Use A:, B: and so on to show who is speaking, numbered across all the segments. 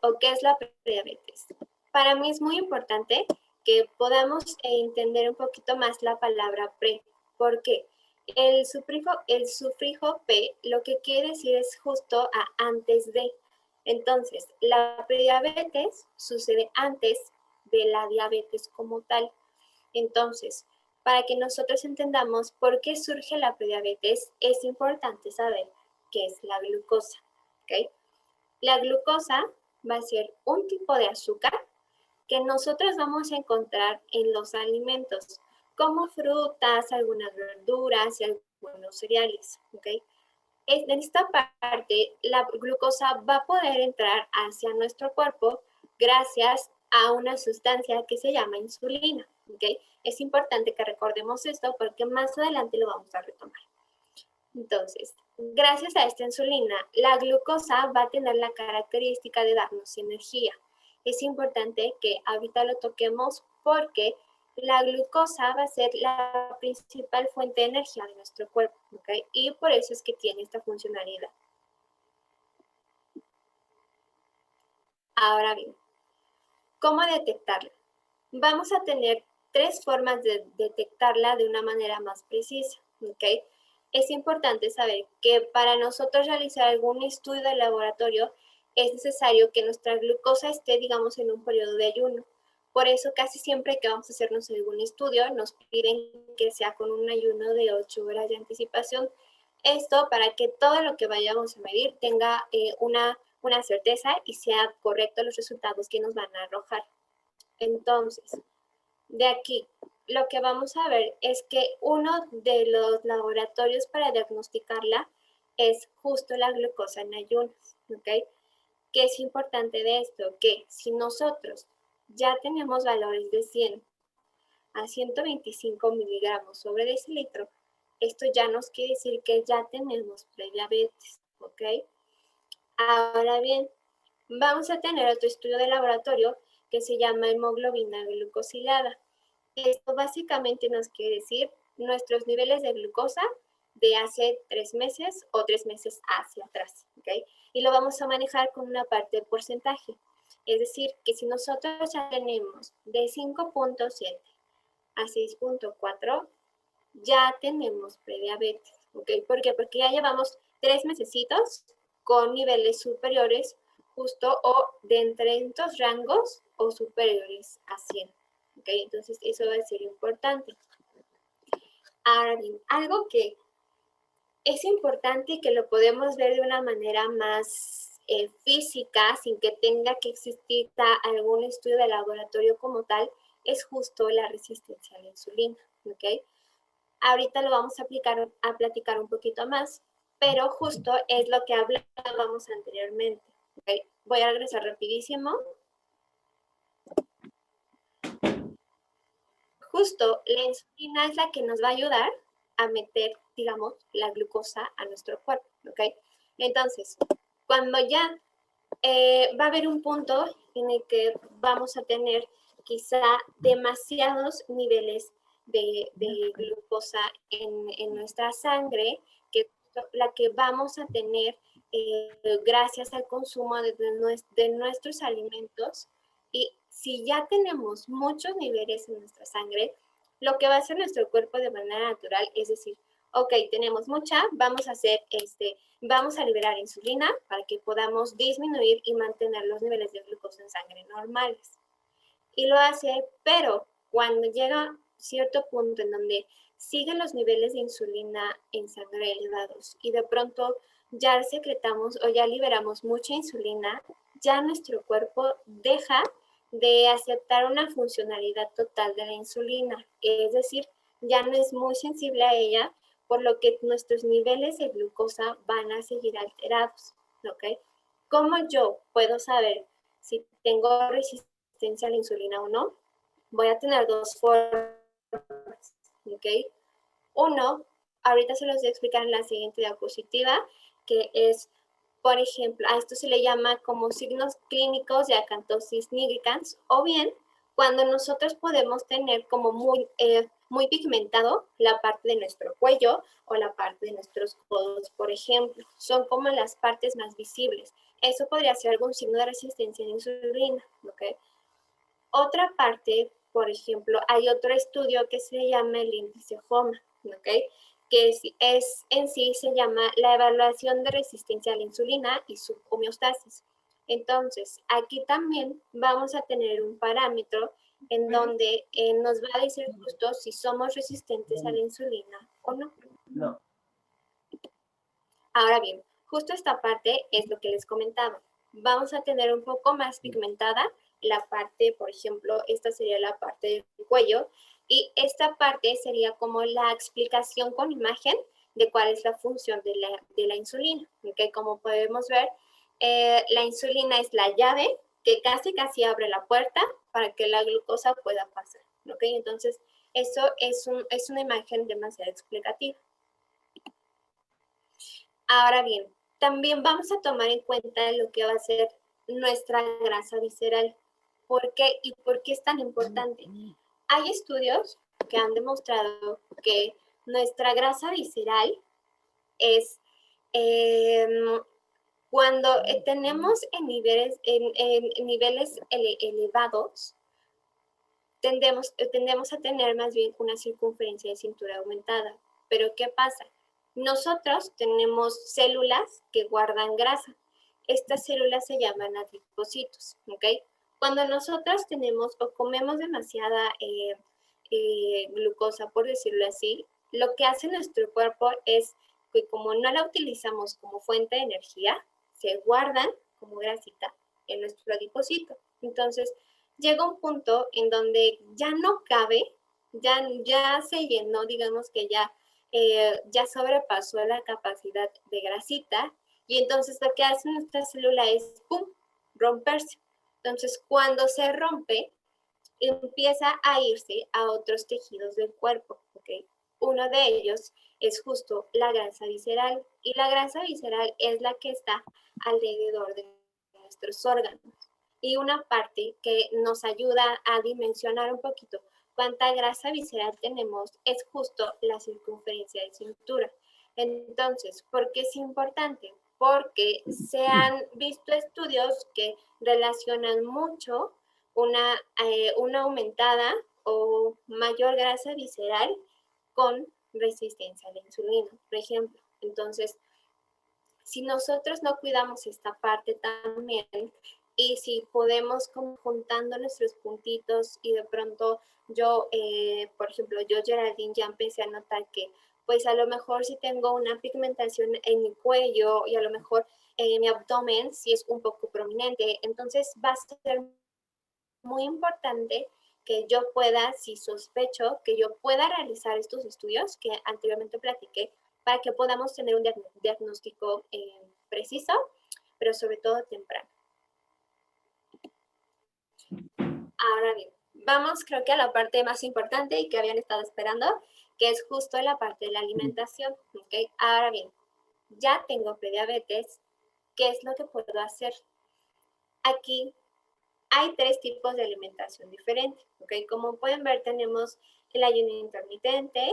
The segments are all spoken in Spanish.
A: o qué es la prediabetes. Para mí es muy importante que podamos entender un poquito más la palabra pre, porque el sufijo P lo que quiere decir es justo a antes de. Entonces, la prediabetes sucede antes de la diabetes como tal. Entonces, para que nosotros entendamos por qué surge la prediabetes, es importante saber qué es la glucosa. ¿Okay? La glucosa va a ser un tipo de azúcar que nosotros vamos a encontrar en los alimentos, como frutas, algunas verduras y algunos cereales. ¿Okay? En esta parte, la glucosa va a poder entrar hacia nuestro cuerpo gracias a una sustancia que se llama insulina. ¿Okay? Es importante que recordemos esto porque más adelante lo vamos a retomar. Entonces, gracias a esta insulina, la glucosa va a tener la característica de darnos energía. Es importante que ahorita lo toquemos porque la glucosa va a ser la principal fuente de energía de nuestro cuerpo, ¿okay? Y por eso es que tiene esta funcionalidad. Ahora bien, ¿cómo detectarla? Vamos a tener tres formas de detectarla de una manera más precisa, ¿ok? Es importante saber que para nosotros realizar algún estudio de laboratorio es necesario que nuestra glucosa esté, digamos, en un periodo de ayuno. Por eso casi siempre que vamos a hacernos algún estudio nos piden que sea con un ayuno de 8 horas de anticipación. Esto para que todo lo que vayamos a medir tenga una certeza y sea correcto los resultados que nos van a arrojar. Entonces, de aquí, lo que vamos a ver es que uno de los laboratorios para diagnosticarla es justo la glucosa en ayunas, ¿ok? ¿Qué es importante de esto? Que si nosotros ya tenemos valores de 100 a 125 miligramos sobre decilitro, esto ya nos quiere decir que ya tenemos prediabetes, ¿ok? Ahora bien, vamos a tener otro estudio de laboratorio que se llama hemoglobina glucosilada. Esto básicamente nos quiere decir nuestros niveles de glucosa de hace 3 meses o 3 meses hacia atrás, ¿ok? Y lo vamos a manejar con una parte de porcentaje. Es decir, que si nosotros ya tenemos de 5.7 a 6.4, ya tenemos prediabetes, ¿ok? ¿Por qué? Porque ya llevamos 3 mesecitos con niveles superiores justo o de entre estos rangos o superiores a 100. ¿Okay? Entonces, eso va a ser importante. Ahora bien, algo que es importante y que lo podemos ver de una manera más física, sin que tenga que existir algún estudio de laboratorio como tal, es justo la resistencia a la insulina. ¿Okay? Ahorita lo vamos a platicar un poquito más, pero justo es lo que hablábamos anteriormente. ¿Okay? Voy a regresar rapidísimo. Justo la insulina es la que nos va a ayudar a meter, digamos, la glucosa a nuestro cuerpo, ¿ok? Entonces, cuando ya va a haber un punto en el que vamos a tener quizá demasiados niveles de glucosa en nuestra sangre, que la que vamos a tener gracias al consumo de nuestros alimentos. Y si ya tenemos muchos niveles en nuestra sangre, lo que va a hacer nuestro cuerpo de manera natural es decir, ok, tenemos mucha, vamos a liberar insulina para que podamos disminuir y mantener los niveles de glucosa en sangre normales. Y lo hace, pero cuando llega cierto punto en donde siguen los niveles de insulina en sangre elevados y de pronto ya secretamos o ya liberamos mucha insulina, ya nuestro cuerpo deja de aceptar una funcionalidad total de la insulina, es decir, ya no es muy sensible a ella, por lo que nuestros niveles de glucosa van a seguir alterados, ¿ok? ¿Cómo yo puedo saber si tengo resistencia a la insulina o no? Voy a tener dos formas, ¿ok? Uno, ahorita se los voy a explicar en la siguiente diapositiva, que es, por ejemplo, a esto se le llama como signos clínicos de acantosis nigricans, o bien cuando nosotros podemos tener como muy pigmentado la parte de nuestro cuello o la parte de nuestros codos, por ejemplo. Son como las partes más visibles. Eso podría ser algún signo de resistencia a la insulina, ¿ok? Otra parte, por ejemplo, hay otro estudio que se llama el índice HOMA, ¿ok? Que es en sí se llama la evaluación de resistencia a la insulina y su homeostasis. Entonces, aquí también vamos a tener un parámetro en donde nos va a decir justo si somos resistentes a la insulina o no. No. Ahora bien, justo esta parte es lo que les comentaba. Vamos a tener un poco más pigmentada la parte, por ejemplo, esta sería la parte del cuello y esta parte sería como la explicación con imagen de cuál es la función de la insulina. ¿Okay? Como podemos ver, la insulina es la llave que casi abre la puerta para que la glucosa pueda pasar. ¿Okay? Entonces, eso es una imagen demasiado explicativa. Ahora bien, también vamos a tomar en cuenta lo que va a ser nuestra grasa visceral. ¿Por qué y por qué es tan importante? Hay estudios que han demostrado que nuestra grasa visceral es cuando tenemos en niveles elevados, tendemos a tener más bien una circunferencia de cintura aumentada. Pero ¿qué pasa? Nosotros tenemos células que guardan grasa. Estas células se llaman adipocitos, ¿ok? Cuando nosotros tenemos o comemos demasiada glucosa, por decirlo así, lo que hace nuestro cuerpo es que como no la utilizamos como fuente de energía, se guardan como grasita en nuestro adipocito. Entonces, llega un punto en donde ya no cabe, ya se llenó, digamos que ya sobrepasó la capacidad de grasita y entonces lo que hace nuestra célula es, ¡pum!, romperse. Entonces, cuando se rompe, empieza a irse a otros tejidos del cuerpo, ¿ok? Uno de ellos es justo la grasa visceral y la grasa visceral es la que está alrededor de nuestros órganos. Y una parte que nos ayuda a dimensionar un poquito cuánta grasa visceral tenemos es justo la circunferencia de cintura. Entonces, ¿por qué es importante? Porque se han visto estudios que relacionan mucho una aumentada o mayor grasa visceral con resistencia a la insulina, por ejemplo. Entonces, si nosotros no cuidamos esta parte también y si podemos como juntando nuestros puntitos y de pronto yo, por ejemplo, yo Geraldine ya empecé a notar que pues a lo mejor si tengo una pigmentación en mi cuello y a lo mejor mi abdomen si es un poco prominente, entonces va a ser muy importante que yo pueda, si sospecho, que yo pueda realizar estos estudios que anteriormente platiqué para que podamos tener un diagnóstico preciso, pero sobre todo temprano. Ahora bien, vamos creo que a la parte más importante y que habían estado esperando, que es justo la parte de la alimentación. ¿Okay? Ahora bien, ya tengo prediabetes, ¿qué es lo que puedo hacer? Aquí hay 3 tipos de alimentación diferentes, ¿ok? Como pueden ver, tenemos el ayuno intermitente,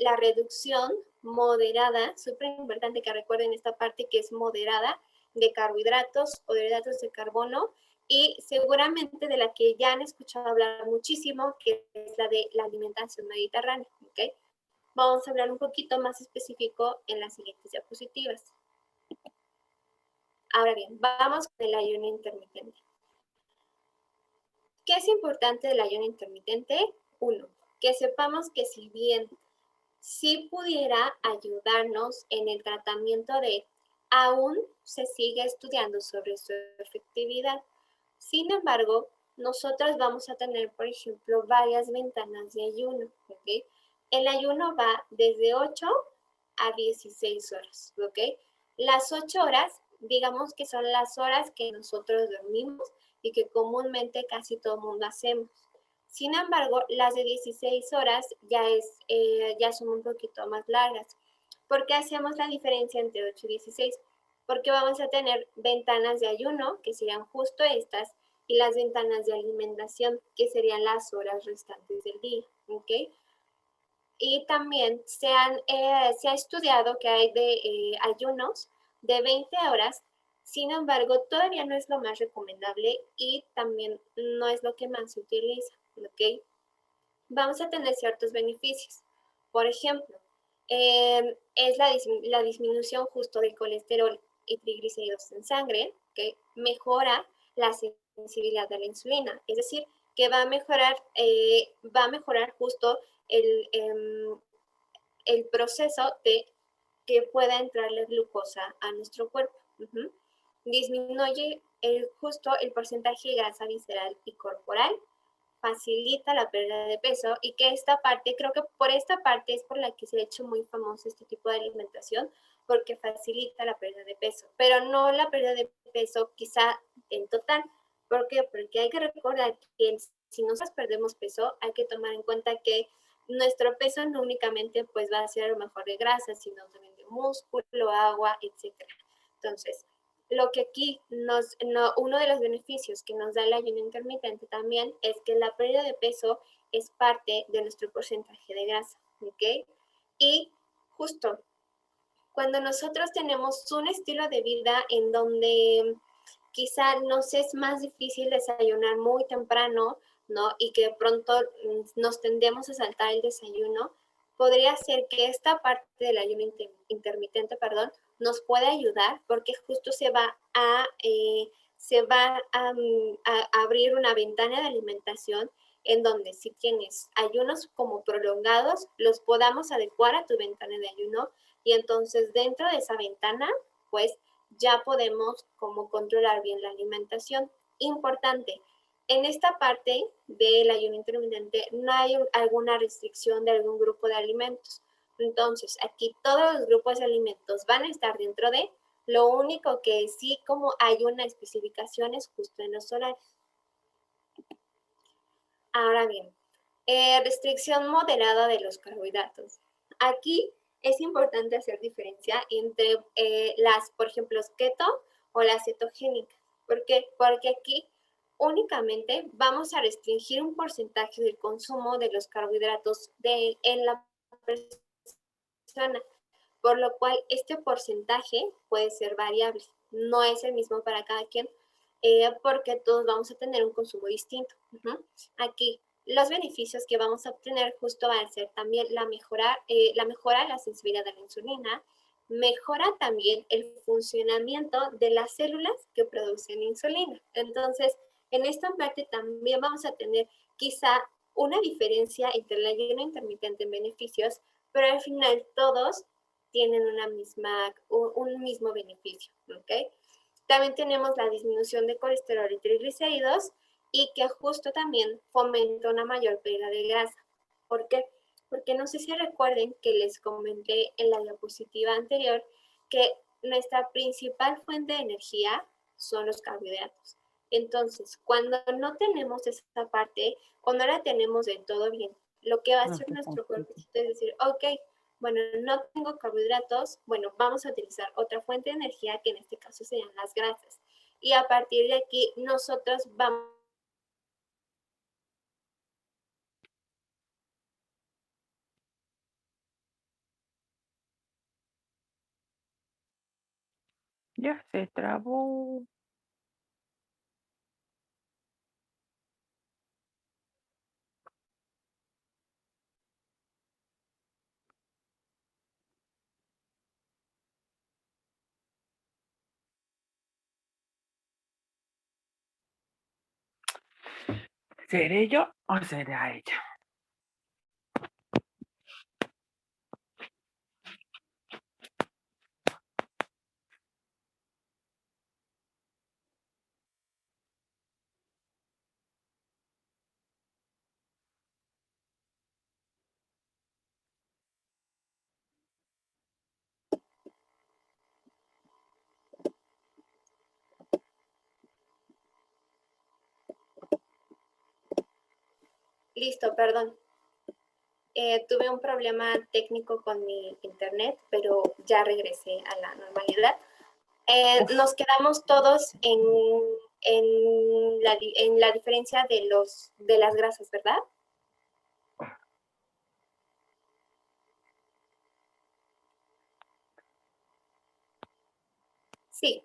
A: la reducción moderada, súper importante que recuerden esta parte que es moderada, de carbohidratos o de hidratos de carbono, y seguramente de la que ya han escuchado hablar muchísimo, que es la de la alimentación mediterránea, ¿ok? Vamos a hablar un poquito más específico en las siguientes diapositivas. Ahora bien, vamos con el ayuno intermitente. ¿Qué es importante del ayuno intermitente? Uno, que sepamos que si bien sí pudiera ayudarnos en el tratamiento de, aún se sigue estudiando sobre su efectividad. Sin embargo, nosotros vamos a tener, por ejemplo, varias ventanas de ayuno. ¿Okay? El ayuno va desde 8 a 16 horas. ¿Okay? Las 8 horas, digamos que son las horas que nosotros dormimos y que comúnmente casi todo el mundo hacemos. Sin embargo, las de 16 horas ya son un poquito más largas. ¿Por qué hacemos la diferencia entre 8 y 16? Porque vamos a tener ventanas de ayuno, que serían justo estas, y las ventanas de alimentación, que serían las horas restantes del día. ¿Okay? Y también se ha estudiado que hay ayunos de 20 horas, sin embargo, todavía no es lo más recomendable y también no es lo que más se utiliza, ¿ok? Vamos a tener ciertos beneficios. Por ejemplo, es la disminución justo del colesterol y triglicéridos en sangre, que mejora la sensibilidad de la insulina, es decir, que va a mejorar justo el proceso de que pueda entrarle glucosa a nuestro cuerpo. Disminuye justo el porcentaje de grasa visceral y corporal, facilita la pérdida de peso y que esta parte, creo que por esta parte es por la que se ha hecho muy famoso este tipo de alimentación, porque facilita la pérdida de peso, pero no la pérdida de peso quizá en total. ¿Por qué? Porque hay que recordar que si nosotros perdemos peso, hay que tomar en cuenta que nuestro peso no únicamente pues va a ser a lo mejor de grasa, sino también de músculo, agua, etcétera. Entonces, lo que aquí uno de los beneficios que nos da el ayuno intermitente también es que la pérdida de peso es parte de nuestro porcentaje de grasa, ¿ok? Y justo cuando nosotros tenemos un estilo de vida en donde quizá nos es más difícil desayunar muy temprano, ¿no? Y que de pronto nos tendemos a saltar el desayuno, podría ser que esta parte del ayuno intermitente, perdón, nos puede ayudar porque justo se va a abrir una ventana de alimentación en donde si tienes ayunos como prolongados, los podamos adecuar a tu ventana de ayuno y entonces dentro de esa ventana, pues ya podemos como controlar bien la alimentación. Importante, en esta parte del ayuno intermitente no hay alguna restricción de algún grupo de alimentos. Entonces, aquí todos los grupos de alimentos van a estar dentro de, lo único que sí como hay una especificación es justo en los horarios. Ahora bien, restricción moderada de los carbohidratos. Aquí es importante hacer diferencia entre por ejemplo, keto o las cetogénicas. ¿Por qué? Porque aquí únicamente vamos a restringir un porcentaje del consumo de los carbohidratos en la persona, por lo cual este porcentaje puede ser variable. No es el mismo para cada quien, porque todos vamos a tener un consumo distinto. Aquí los beneficios que vamos a obtener justo van a ser también la mejora de la sensibilidad a la insulina, mejora también el funcionamiento de las células que producen insulina. Entonces, en esta parte también vamos a tener quizá una diferencia entre el ayuno intermitente en beneficios, pero al final todos tienen un mismo beneficio, ¿ok? También tenemos la disminución de colesterol y triglicéridos y que justo también fomenta una mayor pérdida de grasa. ¿Por qué? Porque no sé si recuerden que les comenté en la diapositiva anterior que nuestra principal fuente de energía son los carbohidratos. Entonces, cuando no tenemos esa parte o no la tenemos del todo bien, lo que va a hacer nuestro cuerpo es decir, ok, bueno, no tengo carbohidratos, bueno, vamos a utilizar otra fuente de energía que en este caso serían las grasas. Y a partir de aquí nosotros vamos.
B: Ya se trabó. ¿Seré yo o será ella?
A: Listo, perdón. Tuve un problema técnico con mi internet, pero ya regresé a la normalidad. Nos quedamos todos en la diferencia de las grasas, ¿verdad? Sí.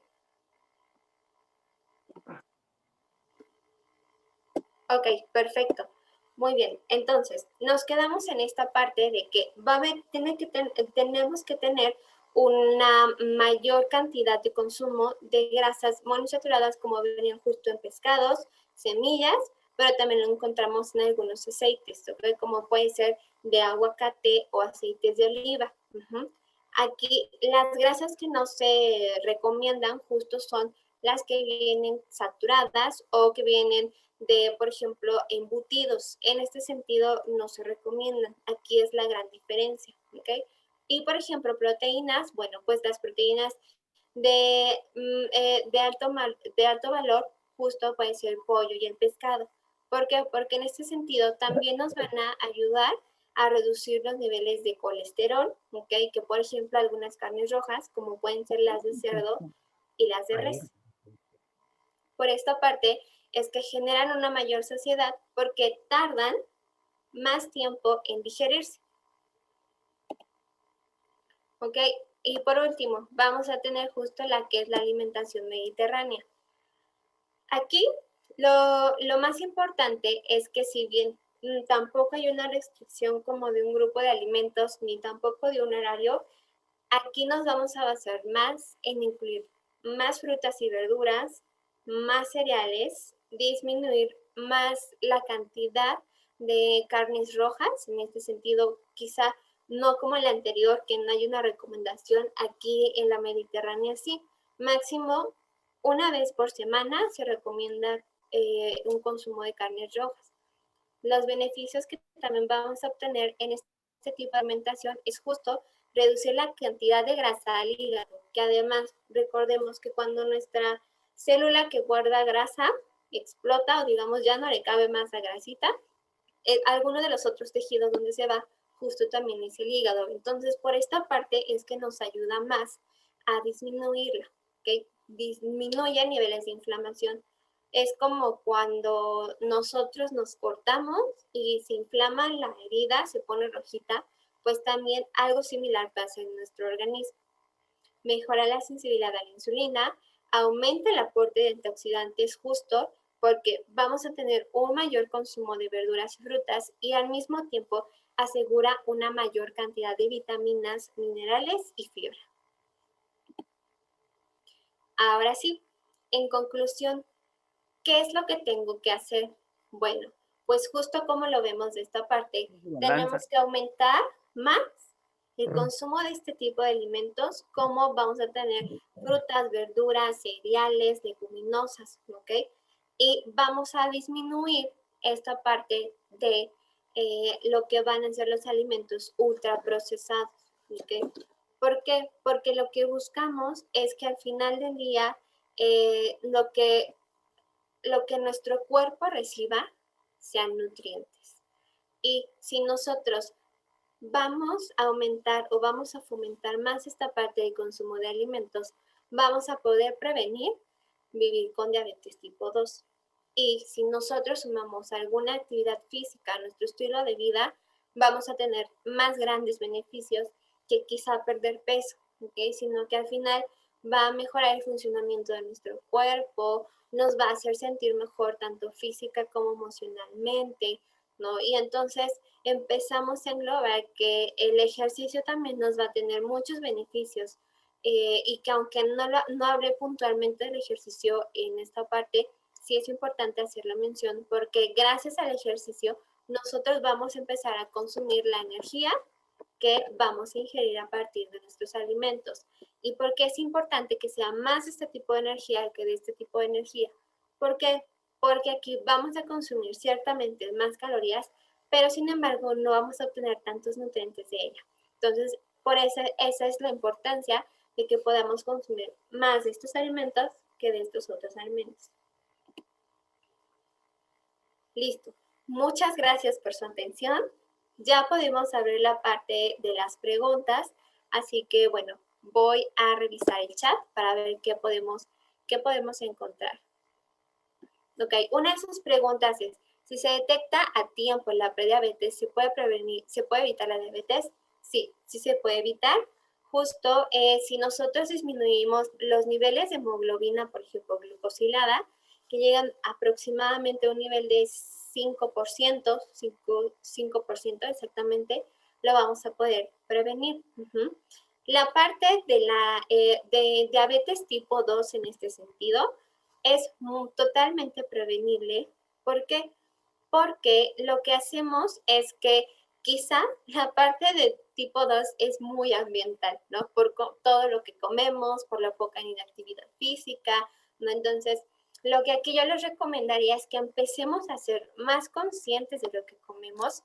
A: Ok, perfecto. Muy bien. Entonces, nos quedamos en esta parte de que tenemos que tener una mayor cantidad de consumo de grasas monoinsaturadas, como venían justo en pescados, semillas, pero también lo encontramos en algunos aceites, ¿okay? Como puede ser de aguacate o aceites de oliva. Aquí las grasas que no se recomiendan justo son las que vienen saturadas o que vienen de, por ejemplo, embutidos. En este sentido, no se recomiendan. Aquí es la gran diferencia, ¿ok? Y, por ejemplo, proteínas, bueno, pues las proteínas de alto valor justo puede ser el pollo y el pescado. ¿Por qué? Porque en este sentido también nos van a ayudar a reducir los niveles de colesterol, ¿ok? Que, por ejemplo, algunas carnes rojas, como pueden ser las de cerdo y las de res. Por esta parte es que generan una mayor saciedad porque tardan más tiempo en digerirse. ¿Ok? Y por último, vamos a tener justo la que es la alimentación mediterránea. Aquí lo más importante es que si bien tampoco hay una restricción como de un grupo de alimentos, ni tampoco de un horario, aquí nos vamos a basar más en incluir más frutas y verduras, más cereales, disminuir más la cantidad de carnes rojas, en este sentido quizá no como el anterior, que no hay una recomendación, aquí en la Mediterránea sí, máximo una vez por semana se recomienda un consumo de carnes rojas. Los beneficios que también vamos a obtener en este tipo de alimentación es justo reducir la cantidad de grasa al hígado, que además recordemos que cuando nuestra célula que guarda grasa explota o digamos ya no le cabe más la grasita, alguno de los otros tejidos donde se va justo también es el hígado. Entonces por esta parte es que nos ayuda más a disminuirla, ¿ok? Disminuye niveles de inflamación. Es como cuando nosotros nos cortamos y se inflama la herida, se pone rojita, pues también algo similar pasa en nuestro organismo. Mejora la sensibilidad a la insulina, aumenta el aporte de antioxidantes justo porque vamos a tener un mayor consumo de verduras y frutas y al mismo tiempo asegura una mayor cantidad de vitaminas, minerales y fibra. Ahora sí, en conclusión, ¿qué es lo que tengo que hacer? Bueno, pues justo como lo vemos de esta parte, tenemos que aumentar más el consumo de este tipo de alimentos, como vamos a tener frutas, verduras, cereales, leguminosas, ¿ok? Y vamos a disminuir esta parte de lo que van a ser los alimentos ultraprocesados, ¿ok? ¿Por qué? Porque lo que buscamos es que al final del día lo que nuestro cuerpo reciba sean nutrientes. Y si nosotros vamos a aumentar o vamos a fomentar más esta parte de consumo de alimentos, vamos a poder prevenir vivir con diabetes tipo 2. Y si nosotros sumamos alguna actividad física a nuestro estilo de vida, vamos a tener más grandes beneficios que quizá perder peso, ¿okay? Sino que al final va a mejorar el funcionamiento de nuestro cuerpo, nos va a hacer sentir mejor tanto física como emocionalmente, ¿no? Y entonces empezamos a englobar que el ejercicio también nos va a tener muchos beneficios y que aunque no hablé puntualmente del ejercicio en esta parte, sí es importante hacer la mención porque gracias al ejercicio nosotros vamos a empezar a consumir la energía que vamos a ingerir a partir de nuestros alimentos. ¿Y por qué es importante que sea más este tipo de energía que de este tipo de energía? ¿Por qué? Porque aquí vamos a consumir ciertamente más calorías, pero sin embargo no vamos a obtener tantos nutrientes de ella. Entonces, por eso esa es la importancia de que podamos consumir más de estos alimentos que de estos otros alimentos. Listo. Muchas gracias por su atención. Ya pudimos abrir la parte de las preguntas, así que bueno, voy a revisar el chat para ver qué podemos encontrar. Ok, una de sus preguntas es, si se detecta a tiempo la prediabetes, ¿se puede prevenir, se puede evitar la diabetes? Sí, sí se puede evitar. justo si nosotros disminuimos los niveles de hemoglobina, por ejemplo, glucosilada, que llegan aproximadamente a un nivel de 5%, 5% exactamente, lo vamos a poder prevenir. La parte de diabetes tipo 2 en este sentido es totalmente prevenible. ¿Por qué? Porque lo que hacemos es que quizá la parte de tipo 2 es muy ambiental, ¿no? Por todo lo que comemos, por la poca inactividad física, ¿no? Entonces, lo que aquí yo les recomendaría es que empecemos a ser más conscientes de lo que comemos,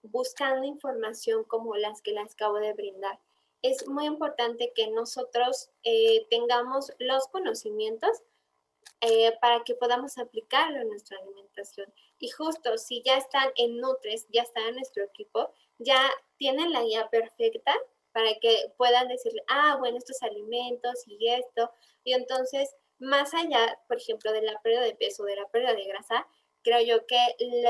A: buscando información como las que les acabo de brindar. Es muy importante que nosotros tengamos los conocimientos para que podamos aplicarlo en nuestra alimentación. Y justo si ya están en Nutres, ya están en nuestro equipo, ya tienen la guía perfecta para que puedan decirle, ah, bueno, estos alimentos y esto. Y entonces, más allá, por ejemplo, de la pérdida de peso, de la pérdida de grasa, creo yo que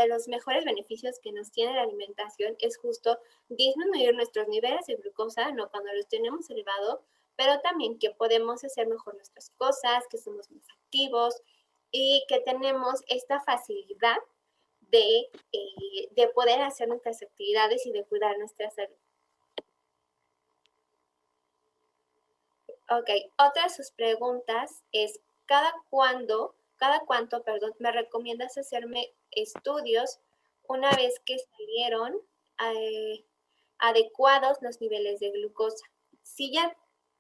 A: los mejores beneficios que nos tiene la alimentación es justo disminuir nuestros niveles de glucosa, ¿no? Cuando los tenemos elevados, pero también que podemos hacer mejor nuestras cosas, que somos más activos y que tenemos esta facilidad de poder hacer nuestras actividades y de cuidar nuestra salud. Ok, otra de sus preguntas es, cada cuánto, me recomiendas hacerme estudios una vez que salieron adecuados los niveles de glucosa? Si ya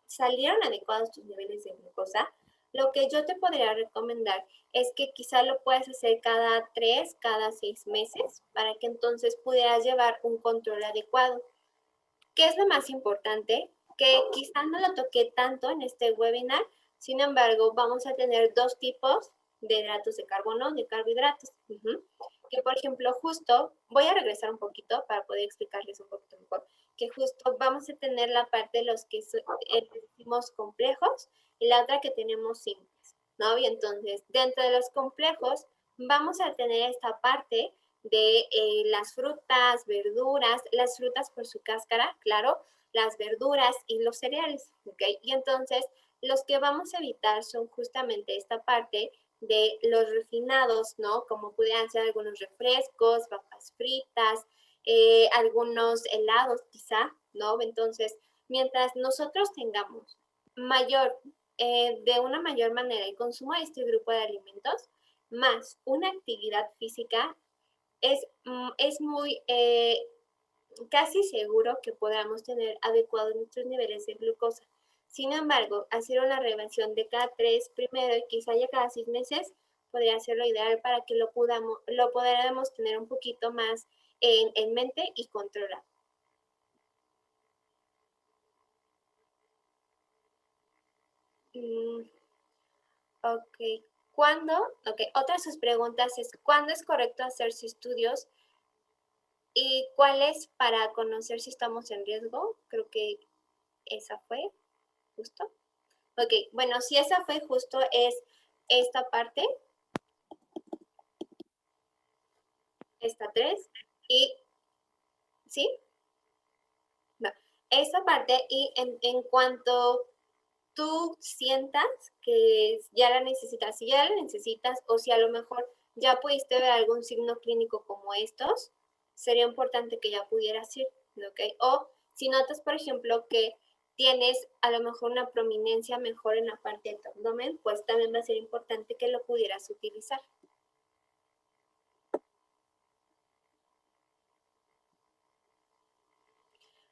A: salieron adecuados tus niveles de glucosa, lo que yo te podría recomendar es que quizá lo puedas hacer cada 3, cada 6 meses, para que entonces pudieras llevar un control adecuado. ¿Qué es lo más importante? Que quizá no lo toqué tanto en este webinar, sin embargo, vamos a tener dos tipos de hidratos de carbono, de carbohidratos. Que, por ejemplo, justo, voy a regresar un poquito para poder explicarles un poquito mejor, que justo vamos a tener la parte de los que decimos complejos y la otra que tenemos simples, ¿no? Y entonces, dentro de los complejos, vamos a tener esta parte de las frutas, verduras, las frutas por su cáscara, claro, las verduras y los cereales, ¿ok? Y entonces, los que vamos a evitar son justamente esta parte de los refinados, ¿no? Como pudieran ser algunos refrescos, papas fritas, algunos helados quizá, ¿no? Entonces, mientras nosotros tengamos de una mayor manera el consumo de este grupo de alimentos, más una actividad física, es muy casi seguro que podamos tener adecuados nuestros niveles de glucosa. Sin embargo, hacer una revisión de cada 3 primero y quizá ya cada 6 meses podría ser lo ideal para que lo podamos tener un poquito más en mente y controlado. Ok. ¿Cuándo? Ok, otra de sus preguntas es, ¿cuándo es correcto hacerse estudios? ¿Y cuál es para conocer si estamos en riesgo? Creo que esa fue justo. Ok, bueno, si esa fue justo es esta parte, esta 3, y, ¿sí? No, esta parte y en cuanto tú sientas que ya la necesitas, si ya la necesitas o si a lo mejor ya pudiste ver algún signo clínico como estos, sería importante que ya pudieras ir, ¿ok? O si notas, por ejemplo, que tienes a lo mejor una prominencia mejor en la parte del abdomen, pues también va a ser importante que lo pudieras utilizar.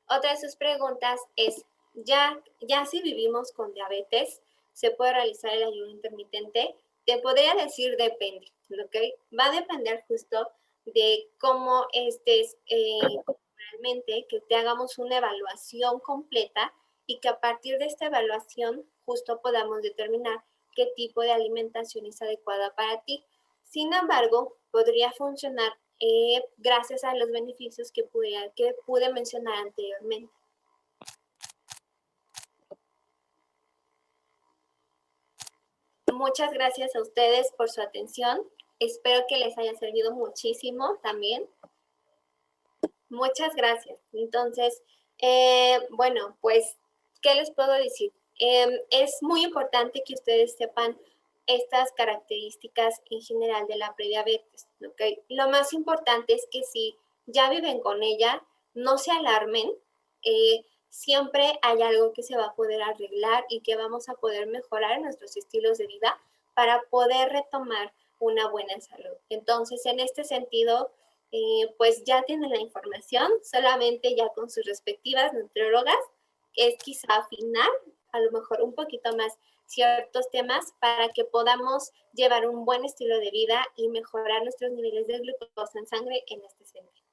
A: Otra de sus preguntas es, ya si vivimos con diabetes, ¿se puede realizar el ayuno intermitente? Te podría decir depende, ¿ok? Va a depender justo de cómo estés realmente, que te hagamos una evaluación completa y que a partir de esta evaluación justo podamos determinar qué tipo de alimentación es adecuada para ti. Sin embargo, podría funcionar gracias a los beneficios que pude mencionar anteriormente. Muchas gracias a ustedes por su atención. Espero que les haya servido muchísimo también. Muchas gracias. Entonces, bueno, pues ¿qué les puedo decir? Es muy importante que ustedes sepan estas características en general de la prediabetes, ¿ok? Lo más importante es que si ya viven con ella, no se alarmen, siempre hay algo que se va a poder arreglar y que vamos a poder mejorar nuestros estilos de vida para poder retomar una buena salud. Entonces, en este sentido, pues ya tienen la información, solamente ya con sus respectivas nutriólogas, es quizá afinar a lo mejor un poquito más ciertos temas para que podamos llevar un buen estilo de vida y mejorar nuestros niveles de glucosa en sangre en este sentido.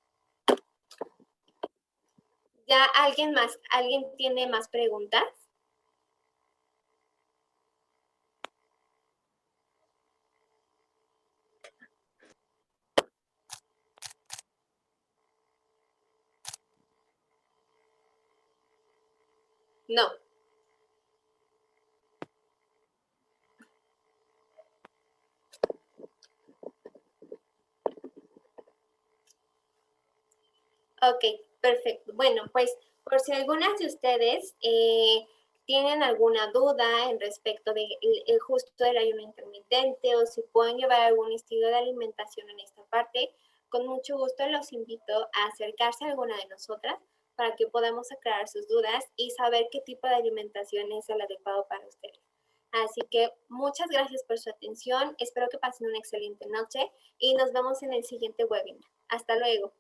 A: ¿Ya alguien tiene más preguntas? No. Ok, perfecto. Bueno, pues por si algunas de ustedes tienen alguna duda en respecto de justo del ayuno intermitente o si pueden llevar algún estilo de alimentación en esta parte, con mucho gusto los invito a acercarse a alguna de nosotras para que podamos aclarar sus dudas y saber qué tipo de alimentación es el adecuado para ustedes. Así que muchas gracias por su atención. Espero que pasen una excelente noche y nos vemos en el siguiente webinar. Hasta luego.